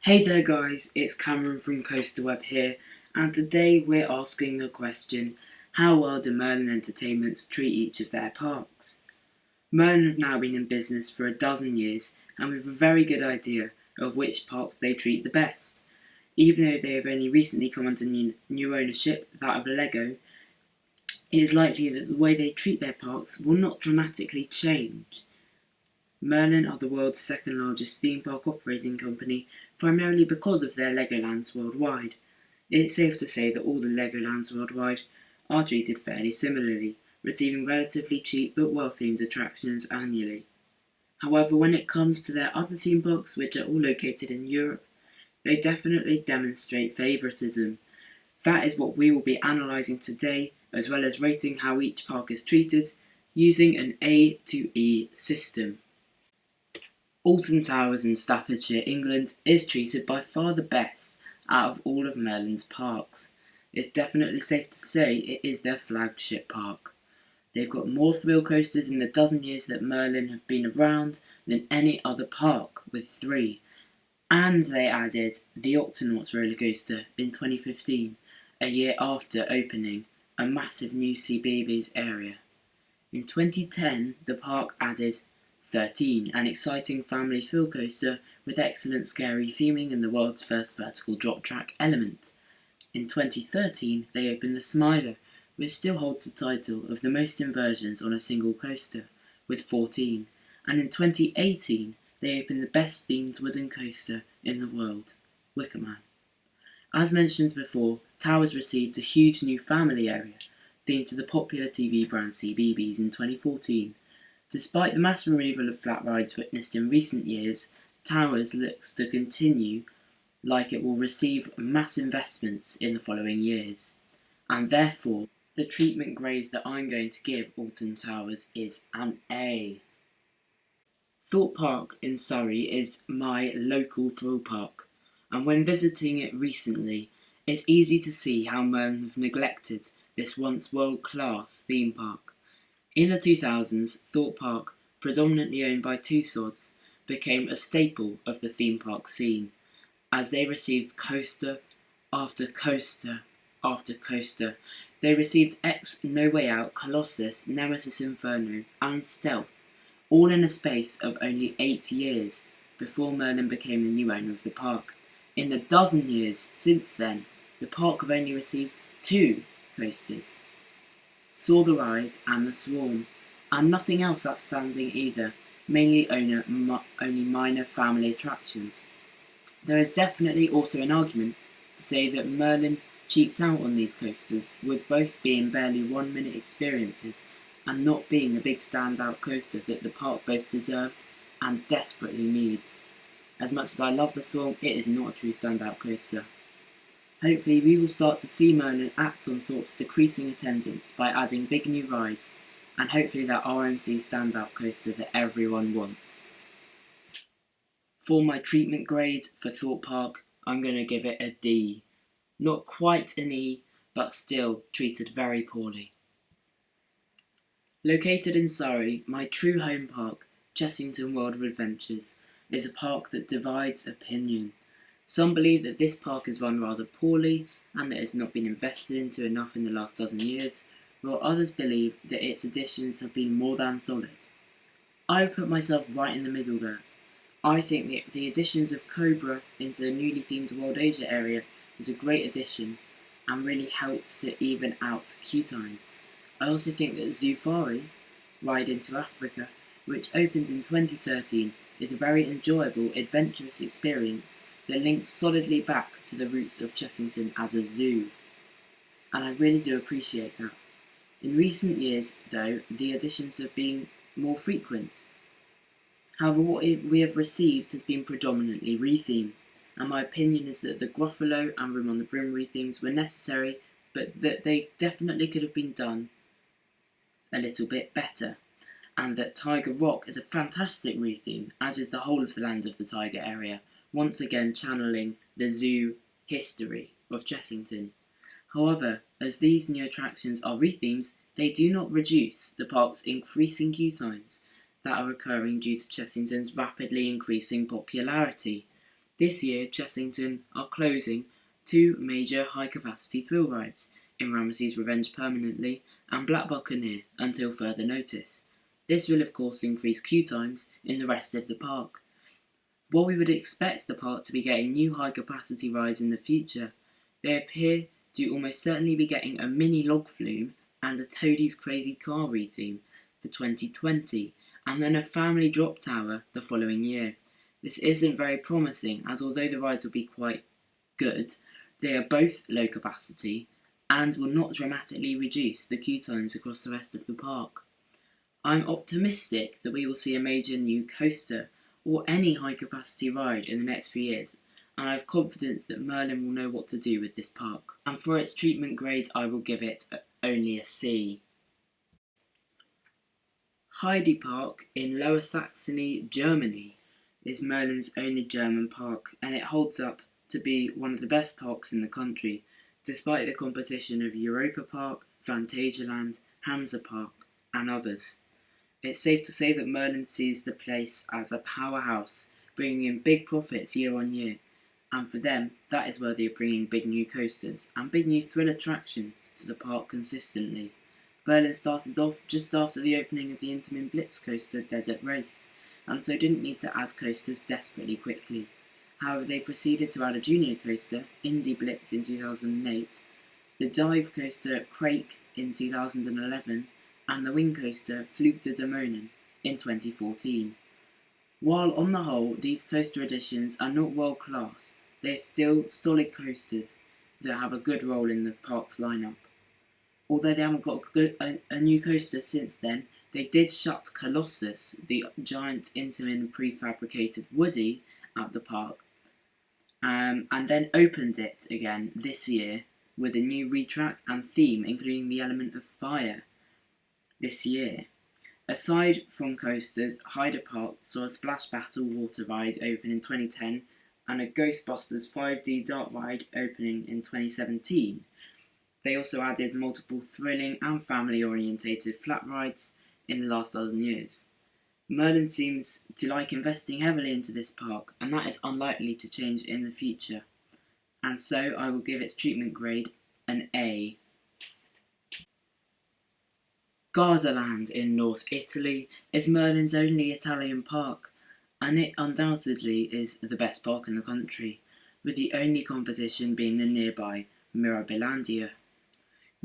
Hey there guys, it's Cameron from Coaster Web here, and today we're asking the question, how well do Merlin Entertainments treat each of their parks? Merlin have now been in business for a dozen years, and we have a very good idea of which parks they treat the best. Even though they have only recently come under new ownership, that of Lego, it is likely that the way they treat their parks will not dramatically change. Merlin are the world's second largest theme park operating company, primarily because of their Legolands worldwide. It's safe to say that all the Legolands worldwide are treated fairly similarly, receiving relatively cheap but well-themed attractions annually. However, when it comes to their other theme parks, which are all located in Europe, they definitely demonstrate favouritism. That is what we will be analysing today, as well as rating how each park is treated, using an A to E system. Alton Towers in Staffordshire, England is treated by far the best out of all of Merlin's parks. It's definitely safe to say it is their flagship park. They've got more thrill coasters in the dozen years that Merlin have been around than any other park, with 3. And they added the Octonauts roller coaster in 2015, a year after opening a massive new CBeebies area. In 2010, the park added 13, an exciting family thrill coaster with excellent scary theming and the world's first vertical drop track element. In 2013, they opened the Smiler, which still holds the title of the most inversions on a single coaster, with 14, and in 2018, they opened the best themed wooden coaster in the world, Wicker Man. As mentioned before, Towers received a huge new family area, themed to the popular TV brand CBeebies in 2014. Despite the mass removal of flat rides witnessed in recent years, Towers looks to continue like it will receive mass investments in the following years. And therefore, the treatment grade that I'm going to give Alton Towers is an A. Thorpe Park in Surrey is my local thrill park, and when visiting it recently, it's easy to see how Merlin have neglected this once world-class theme park. In the 2000s, Thorpe Park, predominantly owned by Tussauds, became a staple of the theme park scene, as they received coaster after coaster after coaster. They received X No Way Out, Colossus, Nemesis Inferno, and Stealth, all in a space of only 8 years before Merlin became the new owner of the park. In the dozen years since then, the park have only received 2 coasters, Saw the Ride and the Swarm, and nothing else outstanding either, mainly only minor family attractions. There is definitely also an argument to say that Merlin cheaped out on these coasters, with both being barely 1-minute experiences and not being a big standout coaster that the park both deserves and desperately needs. As much as I love the Swarm, it is not a true standout coaster. Hopefully we will start to see Merlin act on Thorpe's decreasing attendance by adding big new rides, and hopefully that RMC standout coaster that everyone wants. For my treatment grade for Thorpe Park, I'm going to give it a D. Not quite an E, but still treated very poorly. Located in Surrey, my true home park, Chessington World of Adventures, is a park that divides opinion. Some believe that this park is run rather poorly and that it has not been invested into enough in the last dozen years, while others believe that its additions have been more than solid. I would put myself right in the middle there. I think that the additions of Cobra into the newly themed World Asia area is a great addition and really helps to even out queue times. I also think that Zufari, Ride into Africa, which opened in 2013, is a very enjoyable, adventurous experience that links solidly back to the roots of Chessington as a zoo, and I really do appreciate that. In recent years, though, the additions have been more frequent. However, what we have received has been predominantly rethemes, and my opinion is that the Gruffalo and Room on the Brim rethemes were necessary, but that they definitely could have been done a little bit better, and that Tiger Rock is a fantastic retheme, as is the whole of the Land of the Tiger area, once again channeling the zoo history of Chessington. However, as these new attractions are rethemes, they do not reduce the park's increasing queue times that are occurring due to Chessington's rapidly increasing popularity. This year, Chessington are closing two major high-capacity thrill rides in Ramesses Revenge permanently and Black Buccaneer until further notice. This will of course increase queue times in the rest of the park. While we would expect the park to be getting new high-capacity rides in the future, they appear to almost certainly be getting a mini log flume and a Toadie's Crazy Car retheme for 2020, and then a family drop tower the following year. This isn't very promising, as although the rides will be quite good, they are both low capacity and will not dramatically reduce the queue times across the rest of the park. I'm optimistic that we will see a major new coaster or any high capacity ride in the next few years, and I have confidence that Merlin will know what to do with this park. And for its treatment grade, I will give it only a C. Heide Park in Lower Saxony, Germany is Merlin's only German park, and it holds up to be one of the best parks in the country, despite the competition of Europa Park, Phantasialand, Hansa Park, and others. It's safe to say that Merlin sees the place as a powerhouse, bringing in big profits year on year, and for them, that is worthy of bringing big new coasters and big new thrill attractions to the park consistently. Merlin started off just after the opening of the Intamin Blitz coaster Desert Race, and so didn't need to add coasters desperately quickly. However, they proceeded to add a junior coaster, Indy Blitz in 2008, the dive coaster Crake in 2011, and the wing coaster Flug der Dämonen in 2014. While on the whole these coaster additions are not world class, they are still solid coasters that have a good role in the park's lineup. Although they haven't got a new coaster since then, they did shut Colossus, the giant Intamin prefabricated Woody, at the park, and then opened it again this year with a new retrack and theme, including the element of fire this year. Aside from coasters, Heide Park saw a Splash Battle water ride open in 2010 and a Ghostbusters 5D dart ride opening in 2017. They also added multiple thrilling and family-orientated flat rides in the last dozen years. Merlin seems to like investing heavily into this park, and that is unlikely to change in the future. And so I will give its treatment grade an A. Gardaland in North Italy is Merlin's only Italian park, and it undoubtedly is the best park in the country, with the only competition being the nearby Mirabilandia.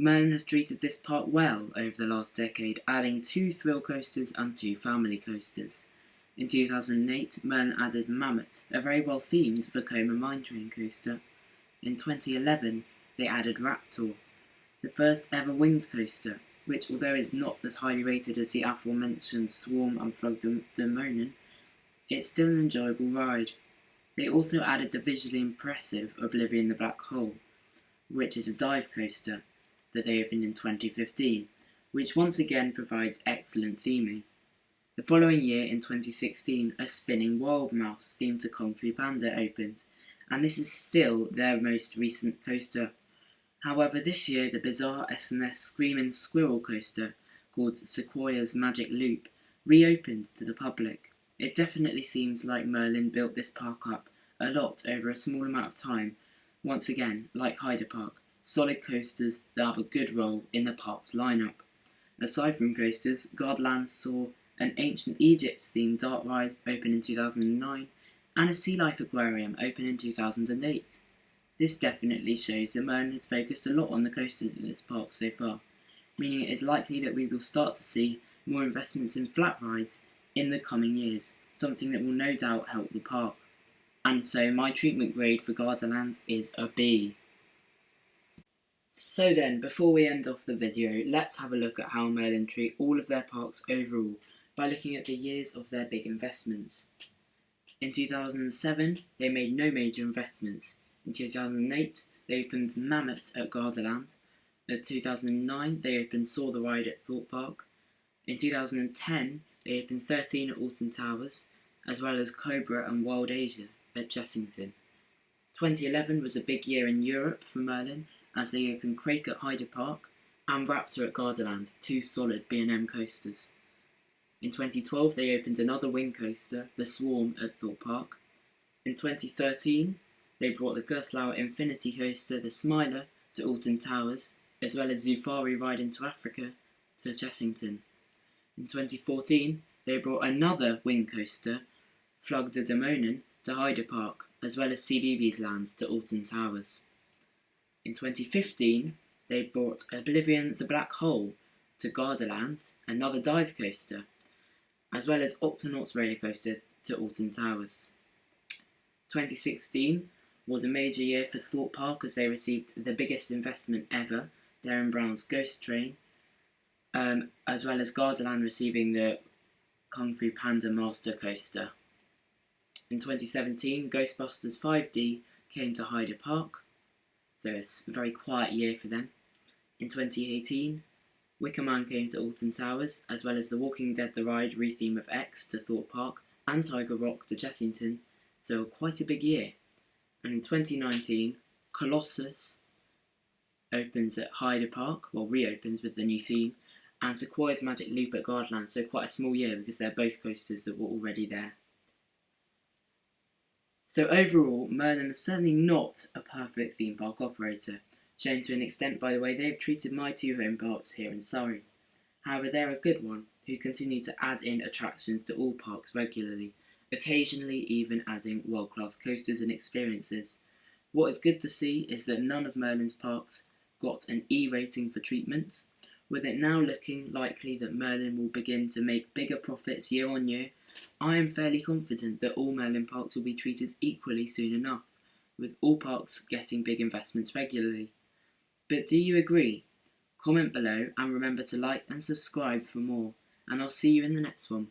Merlin have treated this park well over the last decade, adding 2 thrill coasters and 2 family coasters. In 2008, Merlin added Mammoth, a very well themed Vekoma mine train coaster. In 2011, they added Raptor, the first ever winged coaster, which, although is not as highly rated as the aforementioned Swarm and Flug der Dämonen, it's still an enjoyable ride. They also added the visually impressive Oblivion the Black Hole, which is a dive coaster that they opened in 2015, which once again provides excellent theming. The following year, in 2016, a spinning Wild Mouse themed to Kung Fu Panda opened, and this is still their most recent coaster. However, this year the bizarre S&S Screamin' Squirrel coaster, called Sequoia's Magic Loop, reopened to the public. It definitely seems like Merlin built this park up a lot over a small amount of time. Once again, like Heide Park, solid coasters that have a good role in the park's lineup. Aside from coasters, Gardaland saw an ancient Egypt-themed dart ride open in 2009 and a sea life aquarium open in 2008. This definitely shows that Merlin has focused a lot on the coasters in this park so far, meaning it is likely that we will start to see more investments in flat rides in the coming years, something that will no doubt help the park. And so my treatment grade for Gardaland is a B. So then, before we end off the video, let's have a look at how Merlin treat all of their parks overall by looking at the years of their big investments. In 2007, they made no major investments. In 2008, they opened Mammoth at Gardaland. In 2009, they opened Saw the Ride at Thorpe Park. In 2010, they opened 13 at Alton Towers, as well as Cobra and Wild Asia at Chessington. 2011 was a big year in Europe for Merlin, as they opened Crake at Heide Park and Raptor at Gardaland, 2 solid B&M coasters. In 2012, they opened another wing coaster, the Swarm, at Thorpe Park. In 2013, they brought the Gerstlauer Infinity Coaster, the Smiler, to Alton Towers, as well as Zufari Ride into Africa to Chessington. In 2014, they brought another wing coaster, Flug de Demonen, to Hyde Park, as well as CBeebies Lands to Alton Towers. In 2015, they brought Oblivion the Black Hole to Gardaland, another dive coaster, as well as Octonauts roller coaster to Alton Towers. 2016 was a major year for Thorpe Park as they received the biggest investment ever, Darren Brown's Ghost Train, as well as Gardaland receiving the Kung Fu Panda Master Coaster. In 2017, Ghostbusters 5D came to Hyde Park, so it's a very quiet year for them. In 2018, Wicker Man came to Alton Towers, as well as The Walking Dead The Ride retheme of X to Thorpe Park, and Tiger Rock to Chessington, so quite a big year. And in 2019, Colossus opens at Hyde Park, reopens with the new theme, and Sequoia's Magic Loop at Gardaland, so quite a small year because they're both coasters that were already there. So overall, Merlin is certainly not a perfect theme park operator, shown to an extent by the way they've treated my two home parks here in Surrey. However, they're a good one, who continue to add in attractions to all parks regularly, occasionally even adding world-class coasters and experiences. What is good to see is that none of Merlin's parks got an E rating for treatment, with it now looking likely that Merlin will begin to make bigger profits year on year. I am fairly confident that all Merlin parks will be treated equally soon enough, with all parks getting big investments regularly. But do you agree? Comment below and remember to like and subscribe for more, and I'll see you in the next one.